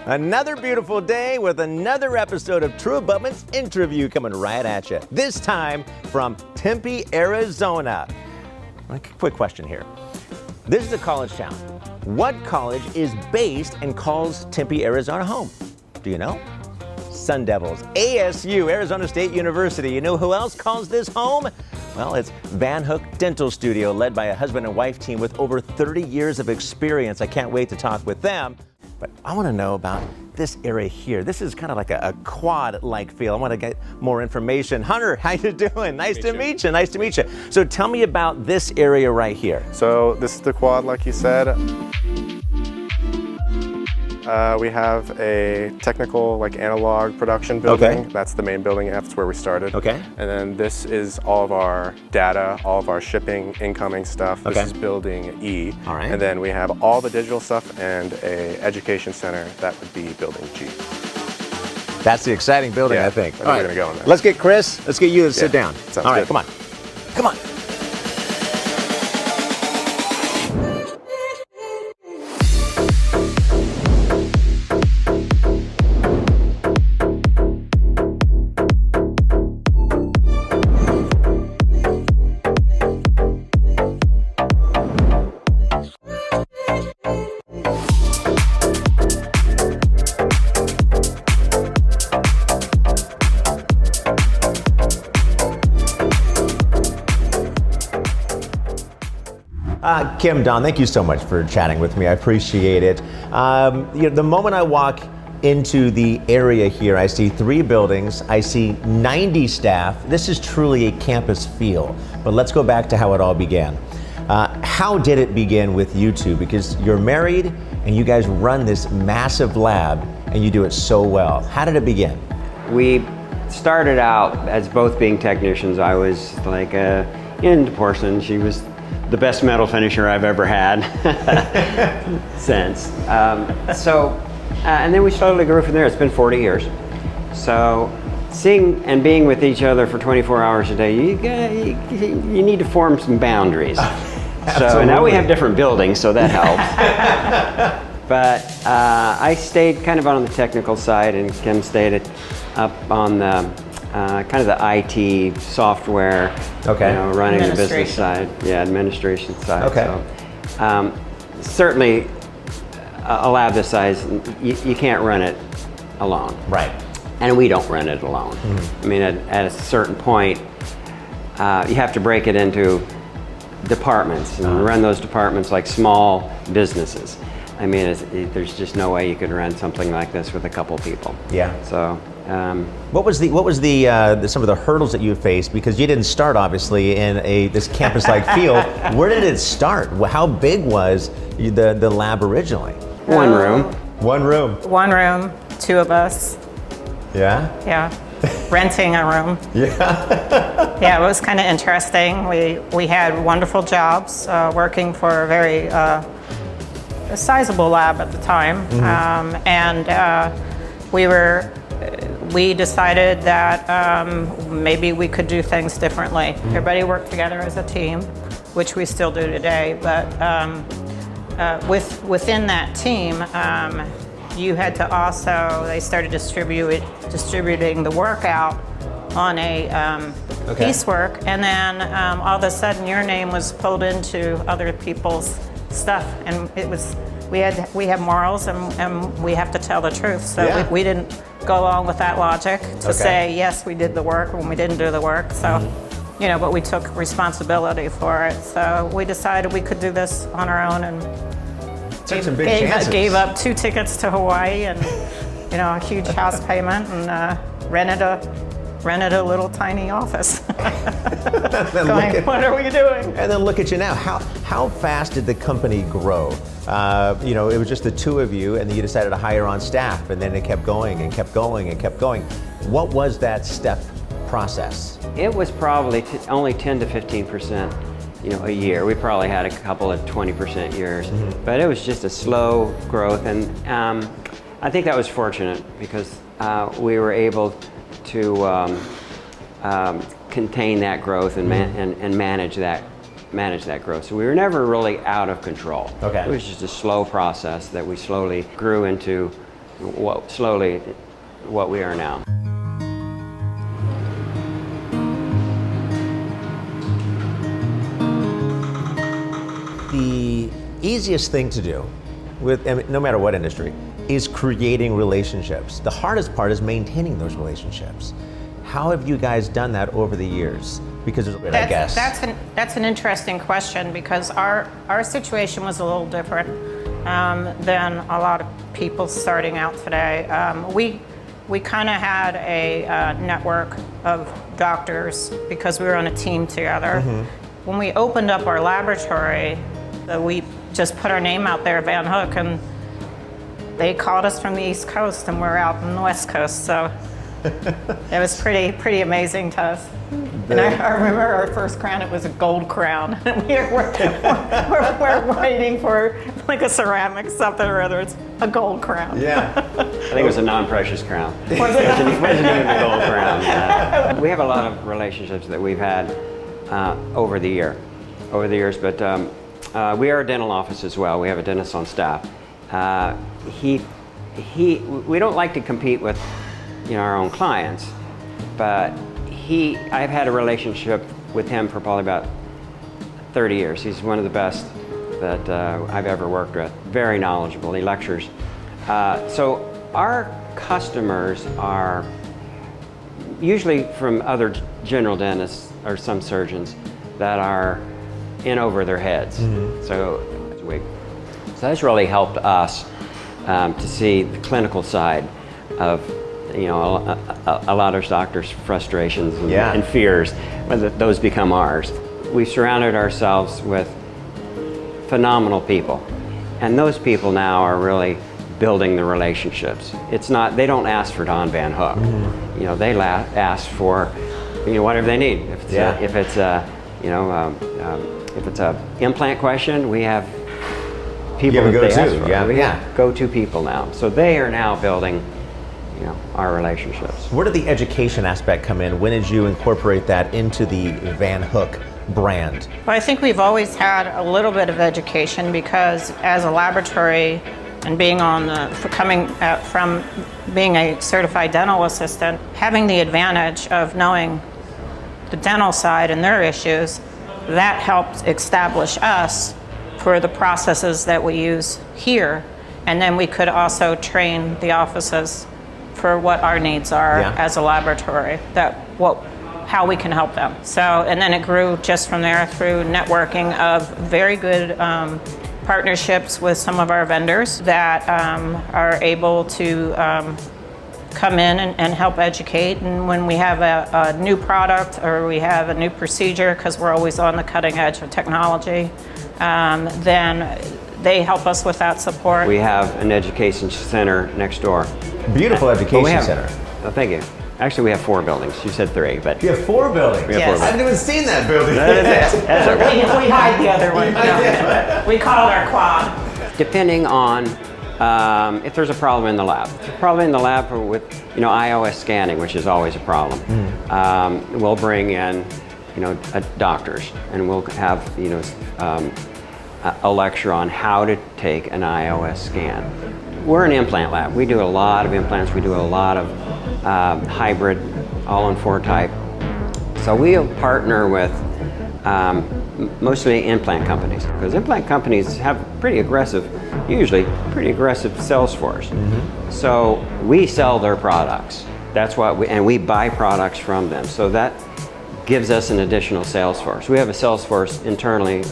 Another beautiful day with another episode of True Abutment's InTRUview coming right at you. This time from Tempe, Arizona. A quick question here. This is a college town. What college is based and calls Tempe, Arizona home? Do you know? Sun Devils. ASU, Arizona State University. You know who else calls this home? Well, it's Van Hook Dental Studio, led by a husband and wife team with over 30 years of experience. I can't wait to talk with them. But I want to know about this area here. This is kind of like a quad-like feel. I want to get more information. Hunter, how you doing? Nice to meet you. Nice to meet you. So tell me about this area right here. So this is the quad, like you said. We have a technical, like analog production building. Okay. That's the main building. That's where we started. Okay. And then this is all of our data, all of our shipping, incoming stuff. Okay. This is building E. All right. And then we have all the digital stuff and a education center. That would be building G. That's the exciting building, Yeah, I think. we're gonna go in there. Let's get Chris. Let's get you to sit down. Sounds all right, good. come on. Come on. Kim, Don, thank you so much for chatting with me. I appreciate it. The moment I walk into the area here, I see 3 buildings. I see 90 staff. This is truly a campus feel. But let's go back to how it all began. How did it begin with you two? Because you're married and you guys run this massive lab and you do it so well. How did it begin? We started out as both being technicians. I was like into porcelain. She was the best metal finisher I've ever had since. And then we slowly grew from there. It's been 40 years. So seeing and being with each other for 24 hours a day, you need to form some boundaries. So now we have different buildings, so that helps. But I stayed kind of on the technical side, and Kim stayed up on the kind of the IT software, okay. Running the business side, administration side. Okay. So, certainly, a lab this size, you can't run it alone. Right. And we don't run it alone. Mm-hmm. I mean, at a certain point, you have to break it into departments and run those departments like small businesses. I mean, there's just no way you could run something like this with a couple people. Yeah. So. What was the some of the hurdles that you faced? Because you didn't start obviously in this campus-like feel. Where did it start? How big was the lab originally? One room. One room. One room, 2 of us. Yeah. Yeah. Renting a room. Yeah. Yeah, it was kind of interesting. We had wonderful jobs working for a very a sizable lab at the time, mm-hmm. We decided that maybe we could do things differently. Mm-hmm. Everybody worked together as a team, which we still do today, but within that team, you had to also, they started distributing the work out on a piecework, and then all of a sudden your name was pulled into other people's stuff, and it was, we have morals and we have to tell the truth, so we didn't go along with that logic to say yes, we did the work when we didn't do the work. So but we took responsibility for it, so we decided we could do this on our own, and took some big chances. Gave up 2 tickets to Hawaii and a huge house payment, and rented a little tiny office. Going, what are we doing? And then look at you now. How fast did the company grow? It was just the 2 of you, and then you decided to hire on staff, and then it kept going and kept going and kept going. What was that step process? It was probably only 10 to 15%, a year. We probably had a couple of 20% years, mm-hmm. but it was just a slow growth, and I think that was fortunate because we were able to contain that growth and manage that growth. So we were never really out of control. Okay. It was just a slow process that we slowly grew into slowly what we are now. The easiest thing to do, no matter what industry, is creating relationships. The hardest part is maintaining those relationships. How have you guys done that over the years? Because I guess that's an interesting question, because our situation was a little different than a lot of people starting out today. We kind of had a network of doctors because we were on a team together. Mm-hmm. When we opened up our laboratory, we just put our name out there, Van Hook, and they called us from the East Coast, and we're out on the West Coast. So it was pretty amazing to us. And I remember our first crown, it was a gold crown. And we're waiting for like a ceramic something or other. It's a gold crown. Yeah. I think it was a non-precious crown. It wasn't even a gold crown. We have a lot of relationships that we've had over the years, but we are a dental office as well. We have a dentist on staff. We don't like to compete with, our own clients, but I've had a relationship with him for probably about 30 years. He's one of the best that I've ever worked with. Very knowledgeable. He lectures. So our customers are usually from other general dentists or some surgeons that are in over their heads. Mm-hmm. So that's really helped us to see the clinical side of a lot of doctors' frustrations and fears, whether those become ours. We've surrounded ourselves with phenomenal people, and those people now are really building the relationships. They don't ask for Don Van Hook. Mm-hmm. They ask for whatever they need. If it's a implant question, we have people that they ask for. We have go-to people now. So they are now building our relationships. Where did the education aspect come in? When did you incorporate that into the Van Hook brand? Well, I think we've always had a little bit of education, because as a laboratory and coming from being a certified dental assistant, having the advantage of knowing the dental side and their issues, that helped establish us for the processes that we use here. And then we could also train the offices for what our needs are as a laboratory, how we can help them. So, and then it grew just from there through networking of very good partnerships with some of our vendors that are able to come in and help educate. And when we have a new product or we have a new procedure, because we're always on the cutting edge of technology, then they help us with that support. We have an education center next door. Beautiful education center. Oh, thank you. Actually, we have 4 buildings. You said 3, but you have 4 buildings. We have 4 buildings. I haven't even seen that building. That's okay. We hide the other one. We call it our quad. Depending on if there's a problem in the lab. If there's a problem in the lab with iOS scanning, which is always a problem, we'll bring in doctors, and we'll have a lecture on how to take an iOS scan. We're an implant lab. We do a lot of implants. We do a lot of hybrid, all-in-4 type. So we'll partner with mostly implant companies, because implant companies have usually pretty aggressive sales force. Mm-hmm. So we sell their products. That's what we buy products from them. So that gives us an additional sales force. We have a sales force internally,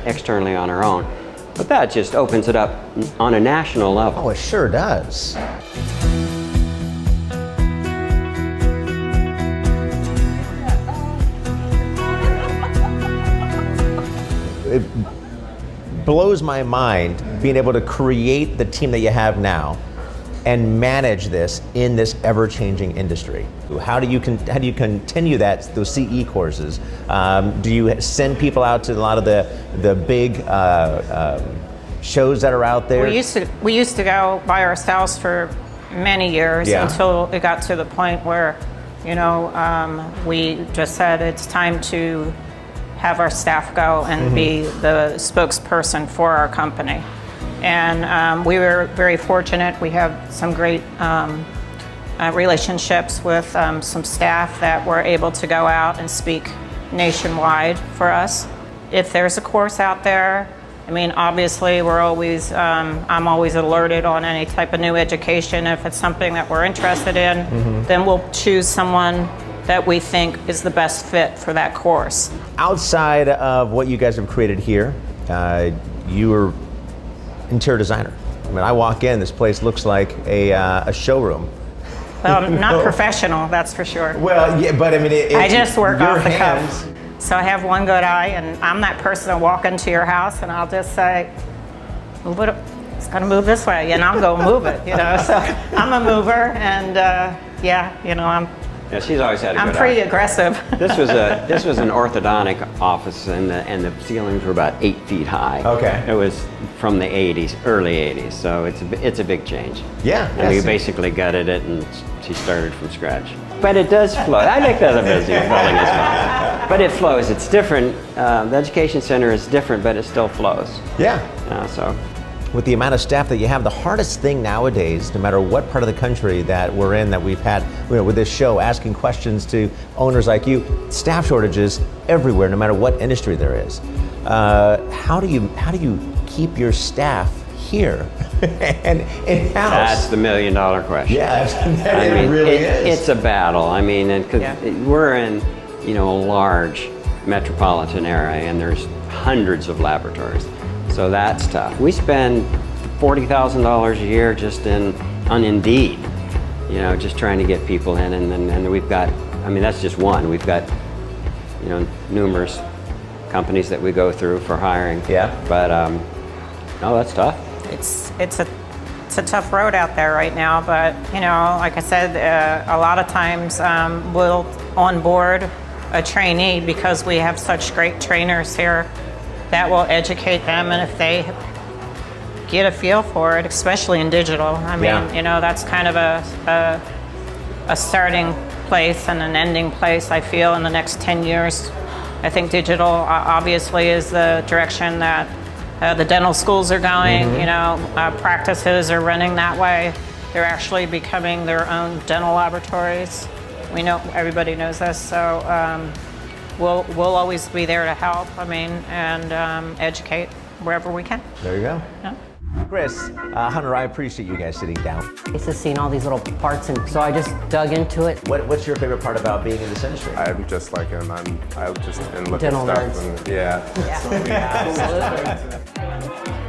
externally on our own, but that just opens it up on a national level. Oh, it sure does. It blows my mind being able to create the team that you have now and manage this in this ever-changing industry. How do you continue those CE courses? Do you send people out to a lot of the big shows that are out there? We used to go by ourselves for many years until it got to the point where we just said it's time to have our staff go and be the spokesperson for our company. And we were very fortunate. We have some great relationships with some staff that were able to go out and speak nationwide for us. If there's a course out there, I mean, obviously we're always, I'm always alerted on any type of new education. If it's something that we're interested in, then we'll choose someone that we think is the best fit for that course. Outside of what you guys have created here, you are interior designer. I mean, I walk in, this place looks like a showroom. Well, not professional, that's for sure. Well, yeah, but I mean, I just work your off the hands. cuff. So I have one good eye, and I'm that person to walk into your house, and I'll just say, move it. It's gonna move this way, and I'll go move it. You know, so I'm a mover, and yeah, you know, Yeah, she's always had a good I'm pretty eye. aggressive. This was an orthodontic office, and the ceilings were about 8 feet high. Okay. It was from the 80s, early 80s, so it's a big change. Yeah. And we yes. basically gutted it, and she started from scratch. But it does flow. I like the other business building as well. But it flows. It's different. The education center is different, but it still flows. Yeah. So. With the amount of staff that you have, the hardest thing nowadays, no matter what part of the country that we're in, that we've had, you know, with this show, asking questions to owners like you, staff shortages everywhere, no matter what industry there is. How do you keep your staff here and in-house? That's the $1 million question. Yeah, I mean, it really is. It's a battle. I mean, because Yeah. we're in, you know, a large metropolitan area, and there's hundreds of laboratories. So that's tough. We spend $40,000 a year just on Indeed, you know, just trying to get people in, and we've got, I mean, that's just one. We've got, you know, numerous companies that we go through for hiring. Yeah. But no, that's tough. It's a tough road out there right now, but you know, like I said, a lot of times we'll onboard a trainee because we have such great trainers here that will educate them, and if they get a feel for it, especially in digital, I mean, Yeah. you know, that's kind of a starting place and an ending place, I feel, in the next 10 years. I think digital obviously is the direction that the dental schools are going. You know, practices are running that way. They're actually becoming their own dental laboratories. We know, everybody knows this, so we'll always be there to help, I mean, and educate wherever we can. There you go. Yeah. Chris, Hunter, I appreciate you guys sitting down. It's just seeing all these little parts, and so I just dug into it. What's your favorite part about being in this industry? I'm just like him. I just and look Dental at nerds. stuff and yeah. Yeah.